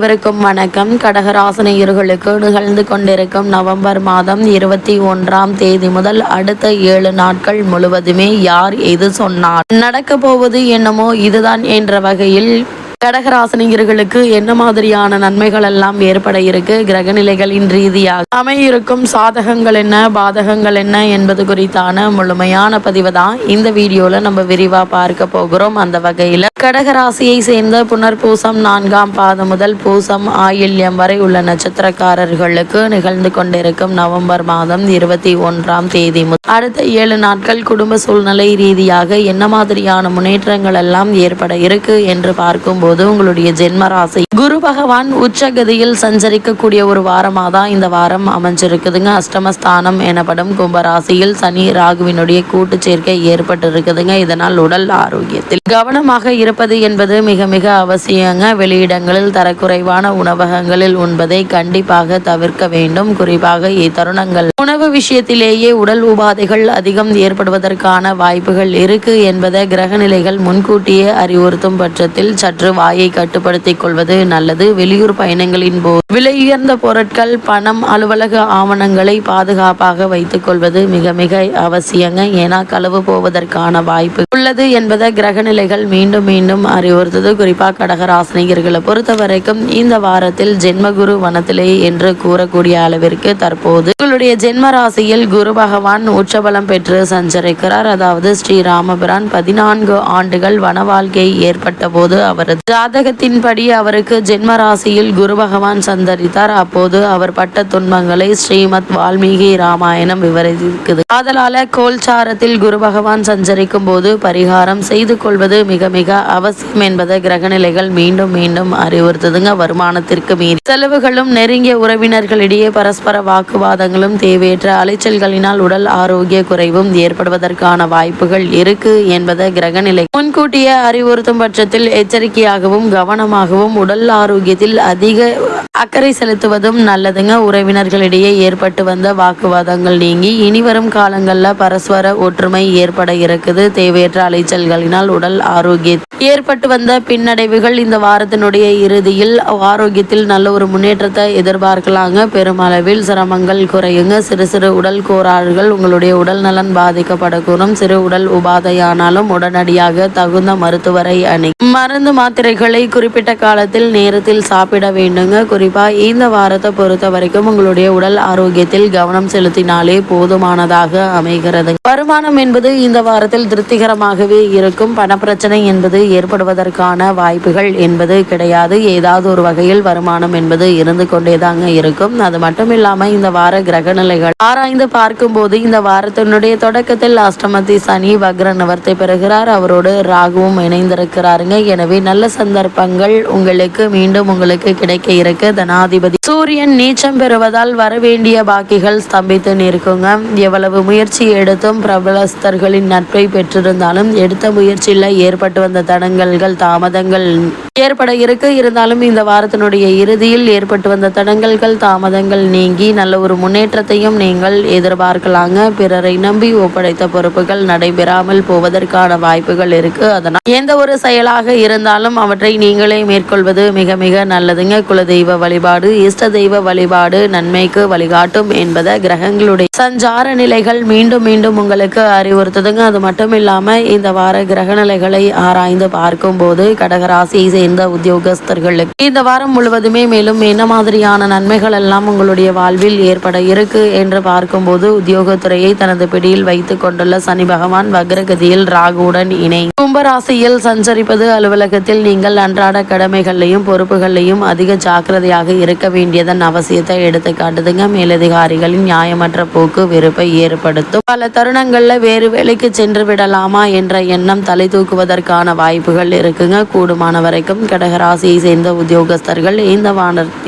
அனைவருக்கும் வணக்கம். கடகராசினியர்களுக்கு நிகழ்ந்து கொண்டிருக்கும் நவம்பர் மாதம் 21ஆம் தேதி முதல் அடுத்த 7 நாட்கள் முழுவதுமே யார் எது சொன்னார் நடக்க போவது என்னமோ இதுதான் என்ற வகையில் கடகராசினியர்களுக்கு என்ன மாதிரியான நன்மைகள் எல்லாம் ஏற்பட இருக்கு, கிரகநிலைகளின் ரீதியாக அமையிருக்கும் சாதகங்கள் என்ன, பாதகங்கள் என்ன என்பது குறித்தான முழுமையான பதிவு தான் இந்த வீடியோல நம்ம விரிவா பார்க்க போகிறோம். அந்த வகையில கடகராசியை சேர்ந்த புனர்பூசம் 4ஆம் பாதம் முதல் பூசம் ஆயில்யம் வரை உள்ள நட்சத்திரக்காரர்களுக்கு நிகழ்ந்து கொண்டிருக்கும் நவம்பர் மாதம் 21ஆம் தேதி அடுத்த 7 நாட்கள் குடும்ப சூழ்நிலை ரீதியாக என்ன மாதிரியான முன்னேற்றங்கள் எல்லாம் ஏற்பட இருக்கு என்று பார்க்கும்போது உங்களுடைய ஜென்ம ராசி குரு பகவான் உச்சகதியில் சஞ்சரிக்கக்கூடிய ஒரு வாரமாக தான் இந்த வாரம் அமைஞ்சிருக்குதுங்க. அஷ்டமஸ்தானம் எனப்படும் கும்பராசியில் சனி ராகுவினுடைய கூட்டு சேர்க்கை ஏற்பட்டு இருக்குதுங்க. இதனால் உடல் ஆரோக்கியத்தில் கவனமாக இருப்பது என்பது மிக மிக அவசியங்க. வெளியிடங்களில் தரக்குறைவான உணவகங்களில் உண்பதை கண்டிப்பாக தவிர்க்க வேண்டும். குறிப்பாக இத்தருணங்கள் உணவு விஷயத்திலேயே உடல் உபாதைகள் அதிகம் ஏற்படுவதற்கான வாய்ப்புகள் இருக்கு என்பதை கிரகநிலைகள் முன்கூட்டியே அறிவுறுத்தும் பட்சத்தில் சற்று வாயை கட்டுப்படுத்திக் கொள்வது நல்லது. வெளியூர் பயணங்களின் போது விலையுயர்ந்த பொருட்கள், பணம், அலுவலக ஆவணங்களை பாதுகாப்பாக வைத்துக் கொள்வது மிக மிக அவசியங்க. ஏன்னா களவு போவதற்கான வாய்ப்பு உள்ளது என்பதை கிரகநிலைகள் மீண்டும் மீண்டும் அறிவுறுத்தது. குறிப்பாக கடகராசினியர்களை பொறுத்த வரைக்கும் இந்த வாரத்தில் ஜென்மகுரு வனத்திலே என்று கூறக்கூடிய அளவிற்கு தற்போது உங்களுடைய ஜென்ம ராசியில் குரு பகவான் உச்சபலம் பெற்று சஞ்சரிக்கிறார். அதாவது ஸ்ரீராமபிரான் 14 ஆண்டுகள் வன வாழ்க்கை ஏற்பட்ட போது அவரது ஜாதகத்தின்படி அவருக்கு ஜென்ம ராசியில் குரு பகவான் சந்தரித்தார். அப்போது அவர் பட்ட துன்பங்களை ஸ்ரீமத் வால்மீகி ராமாயணம் விவரிக்குது. ஆதலால கோல்சாரத்தில் குரு பகவான் சஞ்சரிக்கும் போது பரிகாரம் செய்து கொள்வது மிக மிக அவசியம் என்பதை கிரகநிலைகள் மீண்டும் மீண்டும் அறிவுறுத்துதுங்க. வருமானத்திற்கு மீறி செலவுகளும், நெருங்கிய உறவினர்களிடையே பரஸ்பர வாக்குவாதங்களும், தேவையற்ற அலைச்சல்களினால் உடல் ஆரோக்கிய குறைவும் ஏற்படுவதற்கான வாய்ப்புகள் இருக்கு என்பதை கிரகநிலை முன்கூட்டியே அறிவுறுத்தும் பட்சத்தில் எச்சரிக்கையாகவும் கவனமாகவும் உடல் ஆரோக்கியத்தில் அதிக அக்கறை செலுத்துவதும் நல்லதுங்க. உறவினர்களிடையே ஏற்பட்டு வந்த வாக்குவாதங்கள் நீங்கி இனிவரும் காலங்களில் பரஸ்பர ஒற்றுமை ஏற்பட இருக்குது. தேவையற்ற அலைச்சல்களினால் உடல் ஆரோக்கிய ஏற்பட்டு வந்த பின்னடைவுகள் இந்த வாரத்தினுடைய இறுதியில் ஆரோக்கியத்தில் நல்ல ஒரு முன்னேற்றத்தை எதிர்பார்க்கலாங்க. பெருமளவில் சிரமங்கள் குறையுங்க. சிறு சிறு உடல் கோளாறுகள், உங்களுடைய உடல் நலன் பாதிக்கப்படக்கூடும். சிறு உடல் உபாதையானாலும் உடனடியாக தகுந்த மருத்துவரை அணி மருந்து மாத்திரைகளை குறிப்பிட்ட காலத்தில் நேரத்தில் சாப்பிட வேண்டுங்க. குறிப்பா இந்த வாரத்தை பொறுத்த வரைக்கும் உங்களுடைய உடல் ஆரோக்கியத்தில் கவனம் செலுத்தினாலே போதுமானதாக அமைகிறது. வருமானம் என்பது இந்த வாரத்தில் திருப்திகரமாகவே இருக்கும். பணப்பிரச்சனை என்பது ஏற்படுவதற்கான வாய்ப்புகள் என்பது கிடையாது. ஏதாவது ஒரு வகையில் வருமானம் என்பது இருந்து கொண்டேதாங்க இருக்கும். அது மட்டும் இல்லாம இந்த வார கிரக நிலைகள் ஆராய்ந்து பார்க்கும் போது இந்த வாரத்தினுடைய தொடக்கத்தில் அஷ்டமதி சனி வக்ர நிவர்த்தி பெறுகிறார். அவரோடு ராகுவும் இணைந்திருக்கிறாருங்க. எனவே நல்ல சந்தர்ப்பங்கள் மீண்டும் உங்களுக்கு கிடைக்க இருக்கு. தனாதிபதி சூரியன் நீச்சம் பெறுவதால் வரவேண்டிய பாக்கிகள் ஸ்தம்பித்து நிற்குங்க. எவ்வளவு முயற்சி எடுத்தும் பிரபலஸ்தர்களின் நட்பை பெற்றிருந்தாலும் எடுத்த முயற்சியில் ஏற்பட்டு வந்த தடங்கல்கள், தாமதங்கள் ஏற்பட இருக்கு. இருந்தாலும் இந்த வாரத்தினுடைய இறுதியில் ஏற்பட்டு வந்த தடங்கல்கள், தாமதங்கள் நீங்கி நல்ல ஒரு முன்னேற்றத்தையும் நீங்கள் எதிர்பார்க்கலாங்க. பிறரை நம்பி ஒப்படைத்த பொறுப்புகள் நடைபெறாமல் போவதற்கான வாய்ப்புகள் இருக்கு. அதனால் எந்த ஒரு செயலாக இருந்தாலும் அவற்றை நீங்களே மேற்கொள்வது மிக மிக நல்லதுங்க. குலதெய்வ வழிபாடு, இஷ்ட தெய்வ வழிபாடு நன்மைக்கு வழிகாட்டும் என்பதை கிரகங்களுடைய சஞ்சார நிலைகள் மீண்டும் மீண்டும் உங்களுக்கு அறிவுறுத்துதுங்க. அது மட்டும் இல்லாம இந்த வார கிரக நிலைகளை ஆராய்ந்து பார்க்கும் போது கடகராசியை சேர்ந்த உத்தியோகஸ்தர்களுக்கு இந்த வாரம் முழுவதுமே மேலும் என்ன மாதிரியான நன்மைகள் எல்லாம் உங்களுடைய வாழ்வில் ஏற்பட இருக்கு என்று பார்க்கும்போது உத்தியோகத்துறையை தனது பிடியில் வைத்துக் கொண்டுள்ள சனி பகவான் வக்ரகதியில் ராகுவுடன் இணை கும்பராசியில் சஞ்சரிப்பது அலுவலகத்தில் நீங்கள் அன்றாட கடமைகளையும் பொறுப்புகளையும் அதிக ஜாக்கிரதையாக இருக்க வேண்டியதன் அவசியத்தை எடுத்து காட்டுதுங்க. மேலதிகாரிகளின் நியாயமற்ற போக்கு வெறுப்பை ஏற்படுத்தும். பல தருணங்கள்ல வேறு வேலைக்கு சென்று விடலாமா என்ற எண்ணம் தலை தூக்குவதற்கான வாய்ப்புகள் இருக்குங்க. கூடுமான வரைக்கும் கடகராசியை சேர்ந்த உத்தியோகஸ்தர்கள்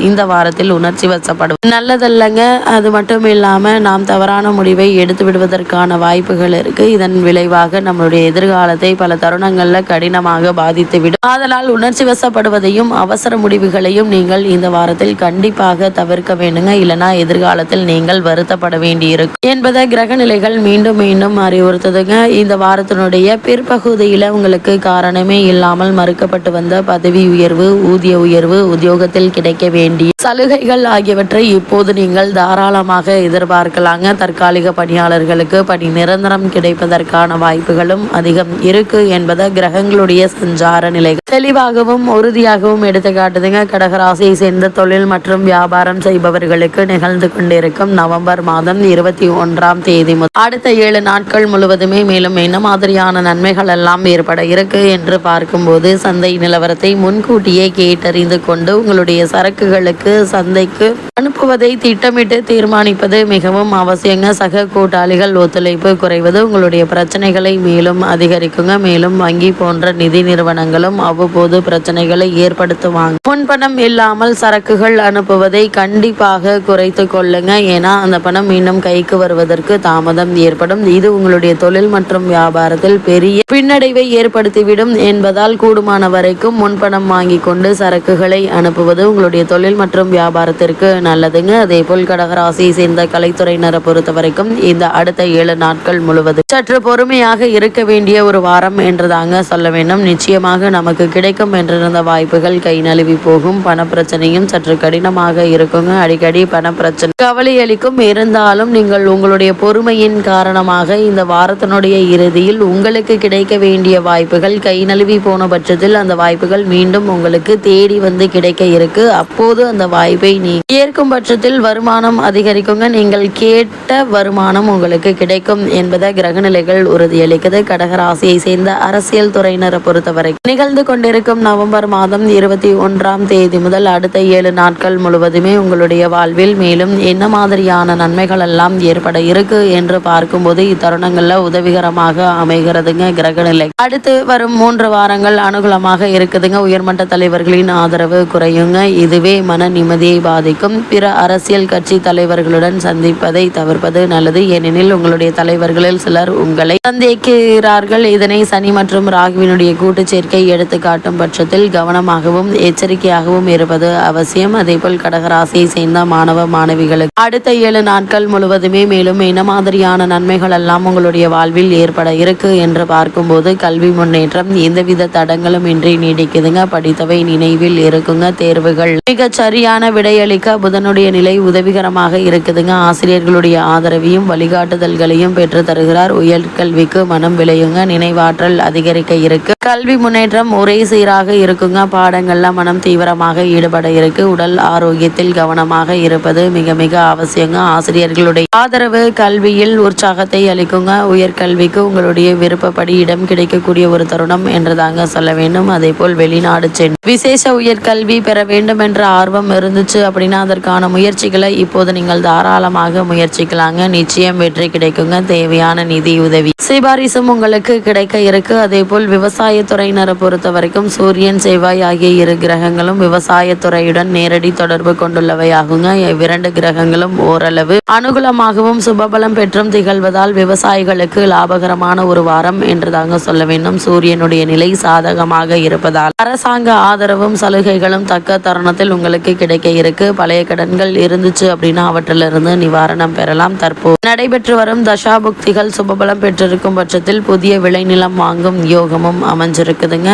இந்த வாரத்தில் உணர்ச்சி வசப்படும் நல்லதல்லங்க. அது மட்டும் இல்லாம நாம் தவறான முடிவை எடுத்து விடுவதற்கான வாய்ப்புகள் இருக்கு. இதன் விளைவாக நம்மளுடைய எதிர்காலத்தை பல தருணங்கள்ல கடினமாக பாதித்துவிடும். ஆதலால் உணர்ச்சி வசப்படுவதையும் அவசர முடிவுகளையும் நீங்கள் இந்த இந்த வாரத்தில் கண்டிப்பாக தவிர்க்க வேண்டுங்க. இல்லைனா எதிர்காலத்தில் நீங்கள் வருத்தப்பட வேண்டியிருக்கும் என்பதை கிரக நிலைகள் மீண்டும் மீண்டும் அறிவுறுத்துதுங்க. இந்த வாரத்தினுடைய பிற்பகுதியில் உங்களுக்கு காரணமே இல்லாமல் மறுக்கப்பட்டு வந்த பதவி உயர்வு, ஊதிய உயர்வு, உத்தியோகத்தில் கிடைக்க வேண்டிய சலுகைகள் ஆகியவற்றை இப்போது நீங்கள் தாராளமாக எதிர்பார்க்கலாங்க. தற்காலிக பணியாளர்களுக்கு பணி நிரந்தரம் கிடைப்பதற்கான வாய்ப்புகளும் அதிகம் இருக்கு என்பதை கிரகங்களுடைய சஞ்சார நிலைகள் தெளிவாகவும் உறுதியாகவும் எடுத்து காட்டுதுங்க. கடகராசியை சேர்ந்த தொழில் மற்றும் வியாபாரம் செய்பவர்களுக்கு நிகழ்ந்து கொண்டிருக்கும் நவம்பர் மாதம் 21ஆம் தேதி முதல் அடுத்த 7 நாட்கள் முழுவதுமே மேலும் என்ன மாதிரியான நன்மைகள் எல்லாம் ஏற்பட இருக்கு என்று பார்க்கும்போது, சந்தை நிலவரத்தை முன்கூட்டியே கேட்டறிந்து கொண்டு உங்களுடைய சரக்குகளுக்கு சந்தைக்கு அனுப்புவதை திட்டமிட்டு தீர்மானிப்பது மிகவும் அவசியங்க. சக கூட்டாளிகள் ஒத்துழைப்பு குறைவது உங்களுடைய பிரச்சனைகளை மேலும் அதிகரிக்குங்க. மேலும் வங்கி போன்ற நிதி நிறுவனங்களும் அவ்வப்போது பிரச்சனைகளை ஏற்படுத்துவாங்க. முன்பணம் இல்லாமல் சரக்குகள் அனுப்புவதை கண்டிப்பாக குறைத்து கொள்ளுங்க. ஏன்னா அந்த பணம் மீண்டும் கைக்கு வருவதற்கு தாமதம் ஏற்படும். இது உங்களுடைய தொழில் மற்றும் வியாபாரத்தில் பெரிய பின்னடைவை ஏற்படுத்திவிடும் என்பதால் கூடுமான வரைக்கும் முன்பணம் வாங்கி கொண்டு சரக்குகளை அனுப்புவது உங்களுடைய தொழில் மற்றும் வியாபாரத்திற்கு நல்லதுங்க. அதே போல் கடகராசியை சேர்ந்த கலைத்துறையினரை பொறுத்த வரைக்கும் இந்த அடுத்த 7 நாட்கள் முழுவதும் சற்று பொறுமையாக இருக்க வேண்டிய ஒரு வாரம் என்றுதாங்க சொல்ல வேண்டும். நிச்சயமாக நமக்கு கிடைக்கும் என்றிருந்த வாய்ப்புகள் கை நழுவி போகும். பணப்பிரச்சனையும் சற்று கடினமாக இருக்குங்க. அடிக்கடி பணப்பிரச்சனை கவலை அளிக்கும். இருந்தாலும் நீங்கள் உங்களுடைய பொறுமையின் காரணமாக இந்த வாரத்தினுடைய இறுதியில் உங்களுக்கு கிடைக்க வேண்டிய வாய்ப்புகள் கை நழுவி போன பட்சத்தில் அந்த வாய்ப்புகள் மீண்டும் உங்களுக்கு தேடி வந்து கிடைக்க இருக்கு. அப்போது அந்த வாய்ப்பை நீ ஏற்கும் பட்சத்தில் வருமானம் அதிகரிக்குங்க. நீங்கள் கேட்ட வருமானம் உங்களுக்கு கிடைக்கும் என்பதை கிரகநிலைகள் உறுதியளிக்குது. கடகராசியை சேர்ந்த அரசியல் துறையினரை பொறுத்தவரை நிகழ்ந்து கொண்டிருக்கும் நவம்பர் மாதம் 21ஆம் தேதி முதல் அடுத்த 7 நாட்கள் முழுவதுமே உங்களுடைய வாழ்வில் மேலும் என்ன மாதிரியான நன்மைகள் எல்லாம் ஏற்பட இருக்கு என்று பார்க்கும்போது இத்தருணங்கள்ல உதவிகரமாக அமைகிறதுங்க கிரகநிலை. அடுத்து வரும் 3 வாரங்கள் அனுகூலமாக இருக்குதுங்க. உயர்மட்ட தலைவர்களின் ஆதரவு குறையுங்க. இதுவே மன நிம்மதியை பாதிக்கும். பிற அரசியல் கட்சி தலைவர்களுடன் சந்திப்பதை தவிர்ப்பது நல்லது. ஏனெனில் உங்களுடைய தலைவர்களில் சிலர் உங்களை சந்தேகிக்கிறார்கள். இதனை சனி மற்றும் ராகுவினுடைய கூட்டு சேர்க்கை எடுத்து காட்டும் பட்சத்தில் கவனமாகவும் எச்சரிக்கையாகவும் இருப்பது அவசியம். அதேபோல் கடகராசியை சேர்ந்த மாணவ மாணவிகளுக்கு அடுத்த 7 நாட்கள் முழுவதுமே மேலும் என்ன மாதிரியான நன்மைகள் எல்லாம் உங்களுடைய வாழ்வில் ஏற்பட இருக்கு என்று பார்க்கும்போது, கல்வி முன்னேற்றம் எந்தவித தடங்களும் இன்றி நீடிக்குதுங்க. படித்தவை நினைவில் இருக்குங்க. தேர்வுகள் மிக சரியான விடையளிக்க புதனுடைய நிலை உதவிகரமாக இருக்குதுங்க. ஆசிரியர்களுடைய ஆதரவையும் வழிகாட்டுதல்களையும் பெற்று தருகிறார். உயர்கல்விக்கு மனம் விளையுங்க. நினைவாற்றல் அதிகரிக்க இருக்கு. கல்வி முன்னேற்றம் ஒரே சீராக இருக்குங்க. பாடங்கள்ல மனம் தீவிரமாக ஈடுபட இருக்கு. உடல் ஆரோக்கியத்தில் கவனமாக இருப்பது மிக மிக அவசியங்க. ஆசிரியர்களுடைய ஆதரவு கல்வியில் உற்சாகத்தை அளிக்குங்க. உயர்கல்விக்கு உங்களுடைய விருப்பப்படி இடம் கிடைக்கக்கூடிய ஒரு தருணம் என்றுதாங்க சொல்ல வேண்டும். அதே போல் வெளிநாடு சென்று விசேஷ உயர்கல்வி பெற வேண்டும் என்ற ஆர்வம் இருந்துச்சு அப்படின்னா அதற்கான முயற்சிகளை இப்போது நீங்கள் தாராளமாக முயற்சிக்கலாங்க. நிச்சயம் வெற்றி கிடைக்குங்க. தேவையான நிதி உதவி சிபாரிசும் உங்களுக்கு கிடைக்க இருக்கு. அதே போல் விவசாயத்துறையினரை பொறுத்த வரைக்கும் சூரியன், செவ்வாய் ஆகிய 2 கிரகங்களும் விவசாயத்துறையுடன் நேரடி தொடர்பு கொண்டுள்ளவையாகுங்க. இவ்விரண்டு கிரகங்களும் ஓரளவு அனுகூலமாகவும் சுபபலம் பெற்றும் திகழ்வதால் விவசாயிகளுக்கு லாபகரமான ஒரு வாரம் என்றுதாங்க சொல்ல வேண்டும். சூரியனுடைய நிலை சாதகமாக இருப்பதால் அரசாங்க ஆதரவும் சலுகைகளும் தக்க தருணத்தில் உங்களுக்கு கிடைக்க இருக்கு. பழைய கடன்கள் இருந்துச்சு அப்படின்னா அவற்றிலிருந்து நிவாரணம் பெறலாம். தற்போது நடைபெற்று வரும் தசாபுக்திகள் சுபபலம் பெற்றிருக்கும் பட்சத்தில் புதிய விளைநிலம் வாங்கும் யோகமும் அமைஞ்சிருக்குதுங்க.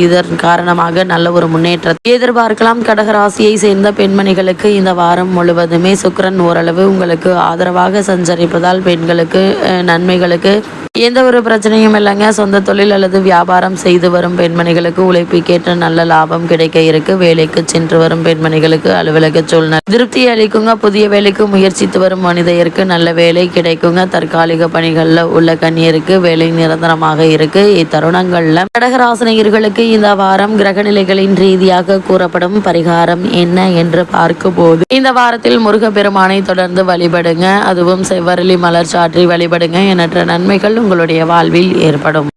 இதன் காரணமாக நல்ல ஒரு முன்னேற்றத்தை எதிர்பார்க்கலாம். கடகராசியை சேர்ந்த பெண்மணிகளுக்கு இந்த வாரம் முழுவதுமே சுக்கிரன் ஓரளவு உங்களுக்கு ஆதரவாக சஞ்சரிப்பதால் பெண்களுக்கு நன்மைகளுக்கு எந்த ஒரு பிரச்சனையும் இல்லைங்க. சொந்த தொழில் அல்லது வியாபாரம் செய்து வரும் பெண்மணிகளுக்கு உழைப்புக்கேற்ற நல்ல லாபம் கிடைக்க இருக்கு. வேலைக்கு சென்று வரும் பெண்மணிகளுக்கு அலுவலக சூழ்நிலை திருப்தி அளிக்குங்க. புதிய வேலைக்கு முயற்சித்து வரும் மனிதருக்கு நல்ல வேலை கிடைக்குங்க. தற்காலிக பணிகள்ல உள்ள கன்னியருக்கு வேலை நிரந்தரமாக இருக்கு. இத்தருணங்கள்ல கடகராசினியர்களுக்கு இந்த வாரம் கிரகநிலைகளின் ரீதியாக கூறப்படும் பரிகாரம் என்ன என்று பார்க்கும்போது, இந்த வாரத்தில் முருகப்பெருமானை தொடர்ந்து வழிபடுங்க. அதுவும் செவ்வரளி மலர் சாற்றி வழிபடுங்க. எண்ணற்ற நன்மைகள் உங்களுடைய வாழ்வில் ஏற்படும்.